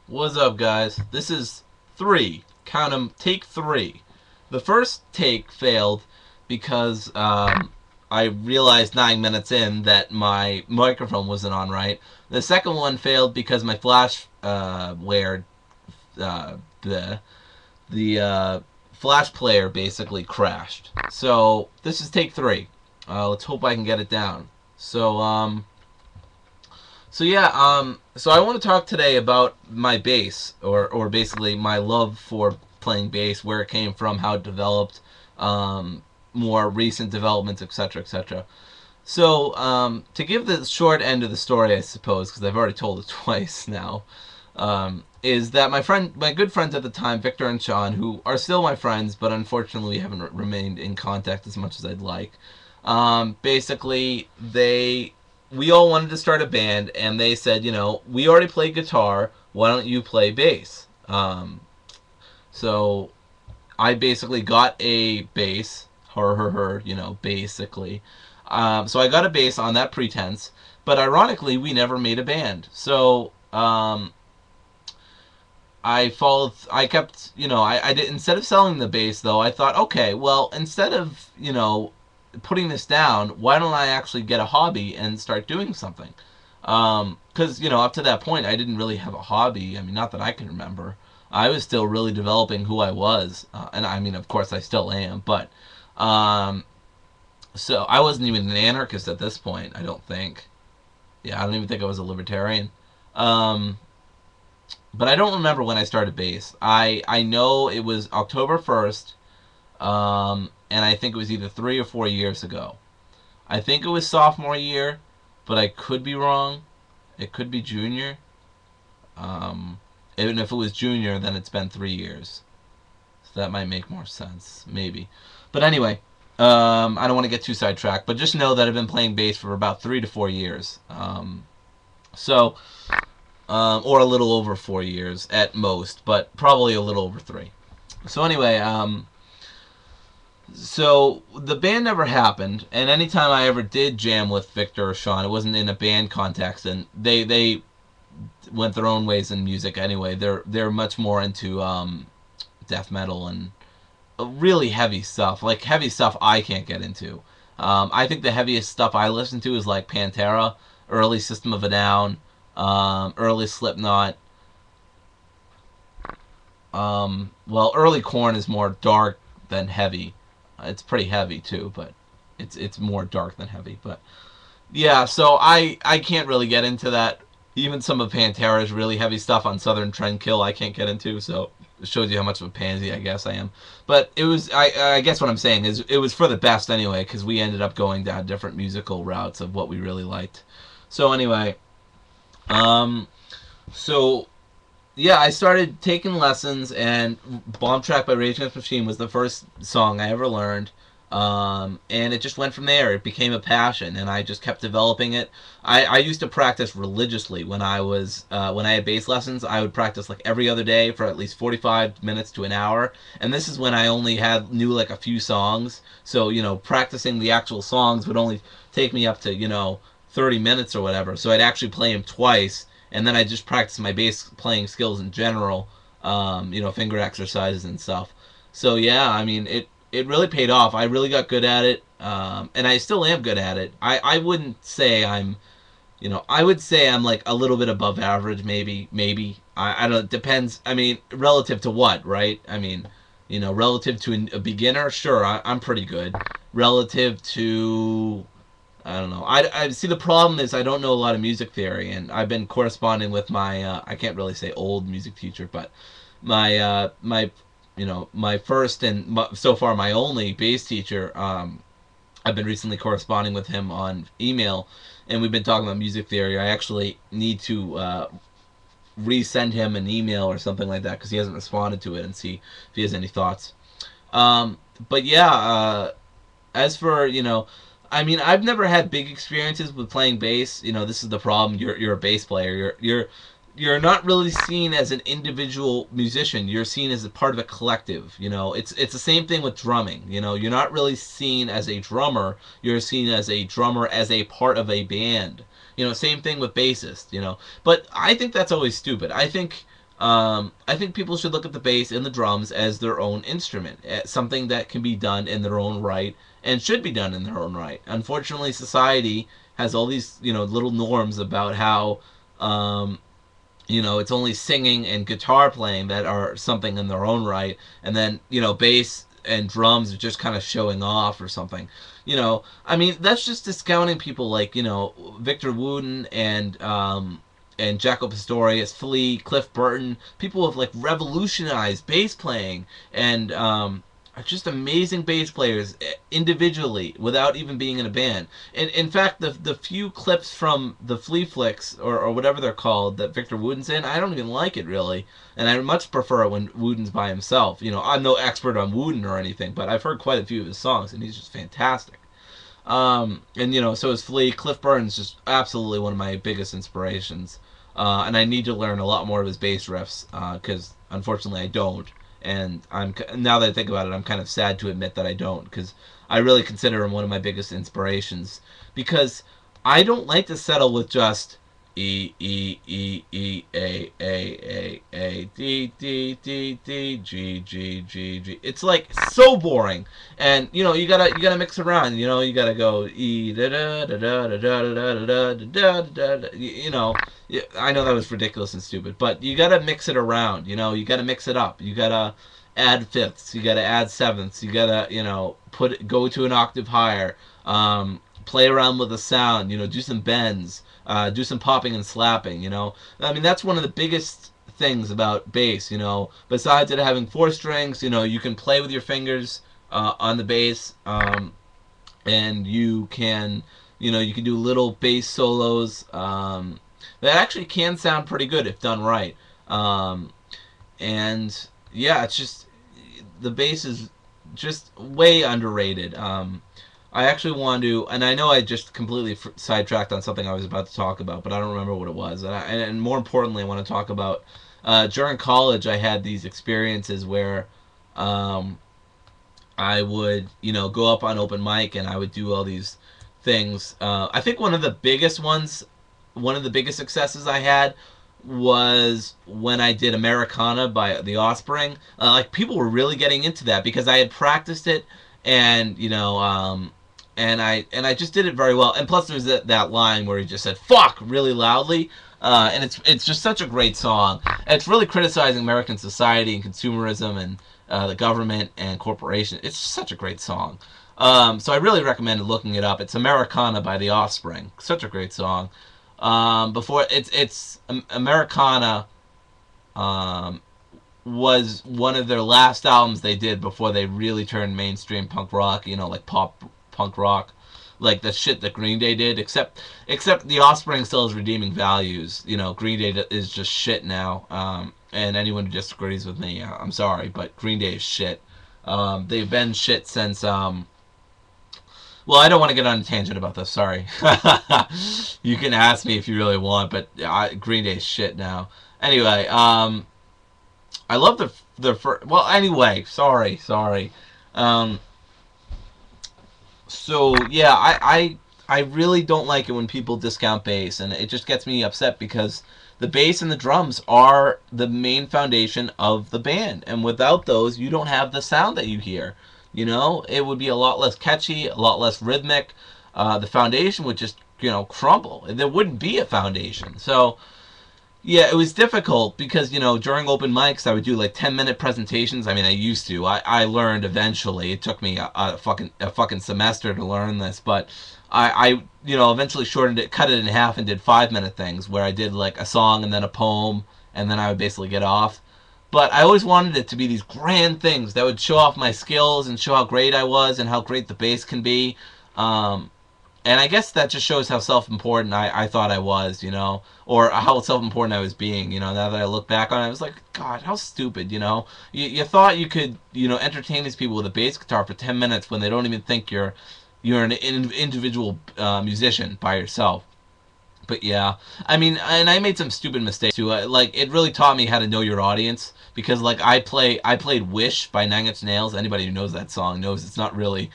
What's up, guys? This is three. Count 'em. Take three. The first take failed because I realized 9 minutes in that my microphone wasn't on right. The second one failed because my flash the flash player basically crashed. So this is take three. Let's hope I can get it down. So I want to talk today about my bass, or basically my love for playing bass, where it came from, how it developed, more recent developments, etc., etc. So to give the short end of the story, I suppose, because I've already told it twice now, is that my good friends at the time, Victor and Shawn, who are still my friends, but unfortunately we haven't remained in contact as much as I'd like. Basically, we all wanted to start a band, and they said, we already play guitar. Why don't you play bass? So I basically got a bass, basically. So I got a bass on that pretense, but ironically, we never made a band. So I kept, I did, instead of selling the bass, though, I thought, okay, well, instead of, putting this down, why don't I actually get a hobby and start doing something? Because, up to that point, I didn't really have a hobby. I mean, not that I can remember. I was still really developing who I was. And I mean, of course, I still am. But, so I wasn't even an anarchist at this point, I don't think. Yeah, I don't even think I was a libertarian. But I don't remember when I started bass. I know it was October 1st, and I think it was either 3 or 4 years ago. I think it was sophomore year, but I could be wrong. It could be junior. Even if it was junior, then it's been 3 years. So that might make more sense, maybe. But anyway, I don't want to get too sidetracked, but just know that I've been playing bass for about 3 to 4 years. Or a little over 4 years at most, but probably a little over 3. So anyway, so the band never happened, and anytime I ever did jam with Victor or Shawn, it wasn't in a band context, and they went their own ways in music anyway. They're much more into death metal and really heavy stuff, like heavy stuff I can't get into. I think the heaviest stuff I listen to is like Pantera, early System of a Down, early Slipknot. Well, early Korn is more dark than heavy. It's pretty heavy too, but it's more dark than heavy. But yeah, so I can't really get into that. Even some of Pantera's really heavy stuff on Southern Trendkill I can't get into. So it shows you how much of a pansy I guess I am. But it was I guess what I'm saying is it was for the best anyway, because we ended up going down different musical routes of what we really liked. So anyway, so yeah, I started taking lessons, and Bomb Track by Rage Against the Machine was the first song I ever learned. And it just went from there. It became a passion, and I just kept developing it. I used to practice religiously when when I had bass lessons. I would practice like every other day for at least 45 minutes to an hour. And this is when I only knew like a few songs. So, practicing the actual songs would only take me up to, 30 minutes or whatever. So I'd actually play them twice, and then I just practice my bass playing skills in general, finger exercises and stuff. So yeah, I mean, it really paid off. I really got good at it, and I still am good at it. I wouldn't say I would say I'm like a little bit above average, maybe. I don't know, it depends. I mean, relative to what, right? I mean, relative to a beginner, sure, I'm pretty good. Relative to, I don't know. I see, the problem is I don't know a lot of music theory, and I've been corresponding with my I can't really say old music teacher, but my first and so far my only bass teacher. I've been recently corresponding with him on email, and we've been talking about music theory. I actually need to resend him an email or something like that, because he hasn't responded to it, and see if he has any thoughts. But yeah, as for, I mean, I've never had big experiences with playing bass. This is the problem. You're a bass player. You're not really seen as an individual musician. You're seen as a part of a collective. It's the same thing with drumming. You're not really seen as a drummer. You're seen as a drummer, as a part of a band. Same thing with bassist. But I think that's always stupid. I think I think people should look at the bass and the drums as their own instrument, something that can be done in their own right and should be done in their own right. Unfortunately, society has all these, little norms about how, it's only singing and guitar playing that are something in their own right, and then, bass and drums are just kind of showing off or something. I mean, that's just discounting people like, Victor Wooten and Jaco Pastorius, Flea, Cliff Burton. People have like revolutionized bass playing and are just amazing bass players individually without even being in a band. And in fact, the few clips from the Flea Flicks or whatever they're called that Victor Wooten's in, I don't even like it really. And I much prefer it when Wooten's by himself. I'm no expert on Wooten or anything, but I've heard quite a few of his songs, and he's just fantastic. And so is Flea. Cliff Burton's just absolutely one of my biggest inspirations. And I need to learn a lot more of his bass riffs because unfortunately I don't. And now that I think about it, I'm kind of sad to admit that I don't, because I really consider him one of my biggest inspirations. Because I don't like to settle with just E E E E A D D D D G G G G. It's like so boring, and you gotta mix around. You gotta go E da da da da da da da da da da da. I know that was ridiculous and stupid, but you gotta mix it around. You gotta mix it up. You gotta add fifths. You gotta add sevenths. You gotta go to an octave higher. Play around with the sound. Do some bends. Do some popping and slapping. I mean, that's one of the biggest things about bass. Besides it having four strings, you can play with your fingers on the bass, and you can do little bass solos that actually can sound pretty good if done right. And yeah, it's just the bass is just way underrated. I actually want to, and I know I just completely sidetracked on something I was about to talk about, but I don't remember what it was. And more importantly, I want to talk about during college, I had these experiences where I would, go up on open mic and I would do all these things. I think one of the biggest successes I had was when I did Americana by The Offspring. Like, people were really getting into that because I had practiced it, and and I just did it very well. And plus, there's that line where he just said "fuck" really loudly, and it's just such a great song. And it's really criticizing American society and consumerism and the government and corporation. It's such a great song. So I really recommend looking it up. It's Americana by The Offspring. Such a great song. Before it's Americana was one of their last albums they did before they really turned mainstream punk rock, like pop punk rock, like the shit that Green Day did, except The Offspring still has redeeming values. Green Day is just shit now, and anyone who disagrees with me, I'm sorry, but Green Day is shit. They've been shit since well, I don't want to get on a tangent about this. Sorry. You can ask me if you really want, but Green Day's shit now. Anyway, I love the first. Well, anyway, sorry. So yeah, I really don't like it when people discount bass, and it just gets me upset because the bass and the drums are the main foundation of the band, and without those, you don't have the sound that you hear. It would be a lot less catchy, a lot less rhythmic. The foundation would just, crumble. There wouldn't be a foundation. So, yeah, it was difficult because, during open mics, I would do like 10-minute presentations. I mean, I used to. I learned eventually. It took me a fucking semester to learn this, but I eventually shortened it, cut it in half, and did 5-minute things where I did like a song and then a poem, and then I would basically get off. But I always wanted it to be these grand things that would show off my skills and show how great I was and how great the bass can be. And I guess that just shows how self-important I thought I was, or how self-important I was being. Now that I look back on it, I was like, God, how stupid, You thought you could, entertain these people with a bass guitar for 10 minutes when they don't even think you're an individual musician by yourself. But yeah, I mean, and I made some stupid mistakes too. Like, it really taught me how to know your audience, because like I played "Wish" by Nine Inch Nails. Anybody who knows that song knows it's not really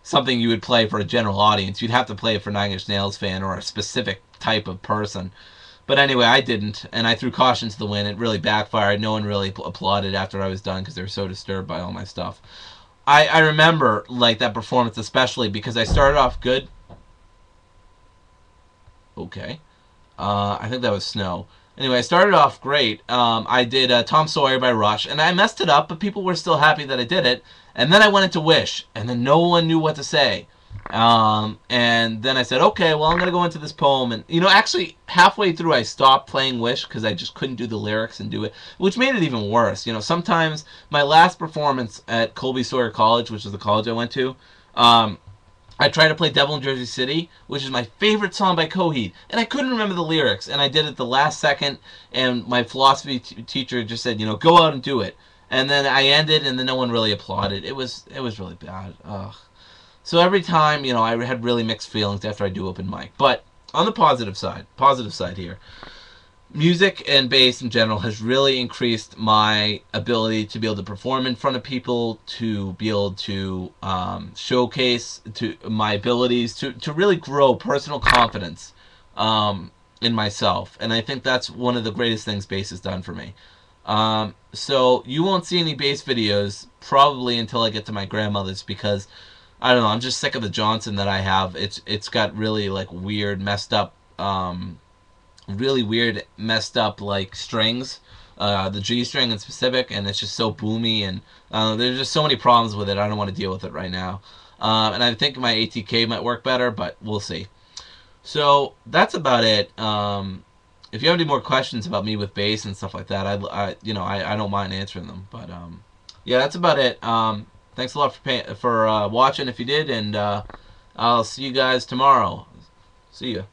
something you would play for a general audience. You'd have to play it for a Nine Inch Nails fan or a specific type of person. But anyway, I didn't, and I threw caution to the wind. It really backfired. No one really applauded after I was done because they were so disturbed by all my stuff. I remember like that performance especially because I started off good. Okay. I think that was Snow. Anyway, I started off great. I did Tom Sawyer by Rush, and I messed it up, but people were still happy that I did it. And then I went into Wish, and then no one knew what to say. And then I said, okay, well, I'm going to go into this poem. And, actually, halfway through, I stopped playing Wish because I just couldn't do the lyrics and do it, which made it even worse. Sometimes my last performance at Colby Sawyer College, which is the college I went to, I tried to play Devil in Jersey City, which is my favorite song by Coheed, and I couldn't remember the lyrics, and I did it the last second, and my philosophy teacher just said, go out and do it. And then I ended, and then no one really applauded. It was really bad. Ugh. So every time, I had really mixed feelings after I do open mic. But on the positive side here, music and bass in general has really increased my ability to be able to perform in front of people, to be able to showcase to my abilities, to really grow personal confidence in myself. And I think that's one of the greatest things bass has done for me. So you won't see any bass videos probably until I get to my grandmother's because I don't know, I'm just sick of the Johnson that I have. It's got really like weird, messed up like strings, the G string in specific, and it's just so boomy, and there's just so many problems with it. I don't want to deal with it right now, and I think my ATK might work better, but we'll see. So that's about it. If you have any more questions about me with bass and stuff like that, I don't mind answering them. But yeah, that's about it. Thanks a lot for watching if you did, and I'll see you guys tomorrow. See ya.